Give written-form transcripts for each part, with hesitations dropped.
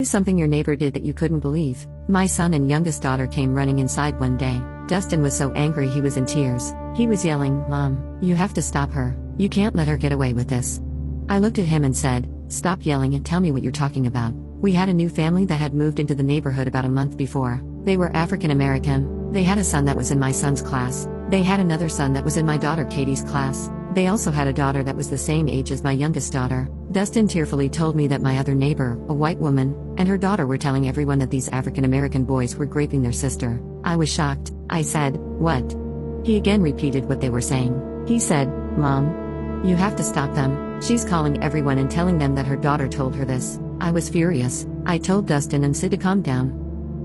Something your neighbor did that you couldn't believe. My son and youngest daughter came running inside one day. Dustin was so angry he was in tears. He was yelling, "Mom, you have to stop her. You can't let her get away with this." I looked at him and said, "Stop yelling and tell me what you're talking about." We had a new family that had moved into the neighborhood about a month before. They were African American. They had a son that was in my son's class. They had another son that was in my daughter Katie's class. They also had a daughter that was the same age as my youngest daughter. Dustin tearfully told me that my other neighbor, a white woman, and her daughter were telling everyone that these African American boys were raping their sister. I was shocked. I said, "What?" He again repeated what they were saying. He said, "Mom, you have to stop them. She's calling everyone and telling them that her daughter told her this." I was furious. I told Dustin and Sid to calm down,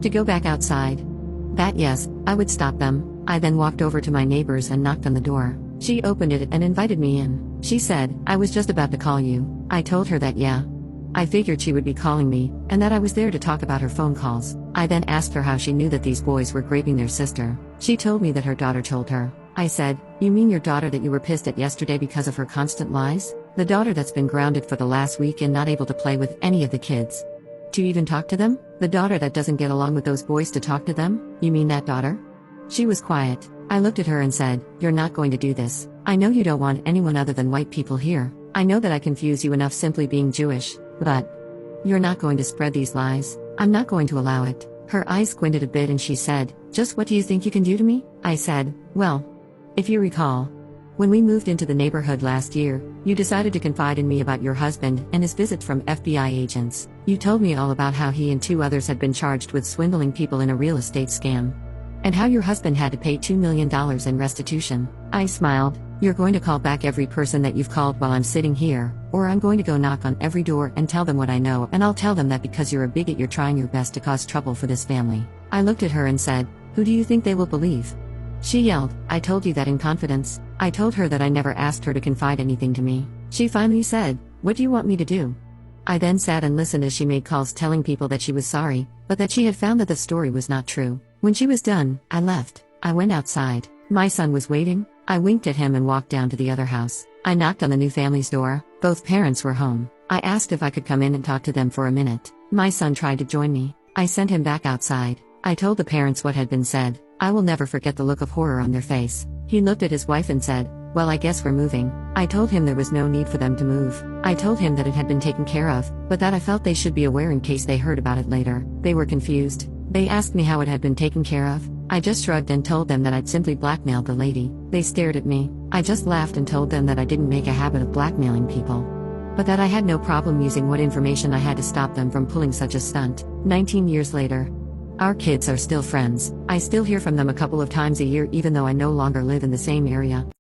to go back outside. That yes, I would stop them. I then walked over to my neighbors and knocked on the door. She opened it and invited me in. She said, "I was just about to call you." I told her that yeah. I figured she would be calling me, and that I was there to talk about her phone calls. I then asked her how she knew that these boys were raping their sister. She told me that her daughter told her. I said, "You mean your daughter that you were pissed at yesterday because of her constant lies? The daughter that's been grounded for the last week and not able to play with any of the kids? To even talk to them? The daughter that doesn't get along with those boys to talk to them? You mean that daughter?" She was quiet. I looked at her and said, "You're not going to do this. I know you don't want anyone other than white people here. I know that I confuse you enough simply being Jewish, but you're not going to spread these lies. I'm not going to allow it." Her eyes squinted a bit and she said, "Just what do you think you can do to me?" I said, "Well, if you recall, when we moved into the neighborhood last year, you decided to confide in me about your husband and his visit from FBI agents. You told me all about how he and two others had been charged with swindling people in a real estate scam, and how your husband had to pay $2 million in restitution." I smiled. "You're going to call back every person that you've called while I'm sitting here, or I'm going to go knock on every door and tell them what I know, and I'll tell them that because you're a bigot you're trying your best to cause trouble for this family." I looked at her and said, "Who do you think they will believe?" She yelled, "I told you that in confidence." I told her that I never asked her to confide anything to me. She finally said, "What do you want me to do?" I then sat and listened as she made calls telling people that she was sorry, but that she had found that the story was not true. When she was done, I left. I went outside. My son was waiting. I winked at him and walked down to the other house. I knocked on the new family's door. Both parents were home. I asked if I could come in and talk to them for a minute. My son tried to join me. I sent him back outside. I told the parents what had been said. I will never forget the look of horror on their face. He looked at his wife and said, "Well, I guess we're moving." I told him there was no need for them to move. I told him that it had been taken care of, but that I felt they should be aware in case they heard about it later. They were confused. They asked me how it had been taken care of. I just shrugged and told them that I'd simply blackmailed the lady. They stared at me. I just laughed and told them that I didn't make a habit of blackmailing people, but that I had no problem using what information I had to stop them from pulling such a stunt. 19 years later, our kids are still friends. I still hear from them a couple of times a year even though I no longer live in the same area.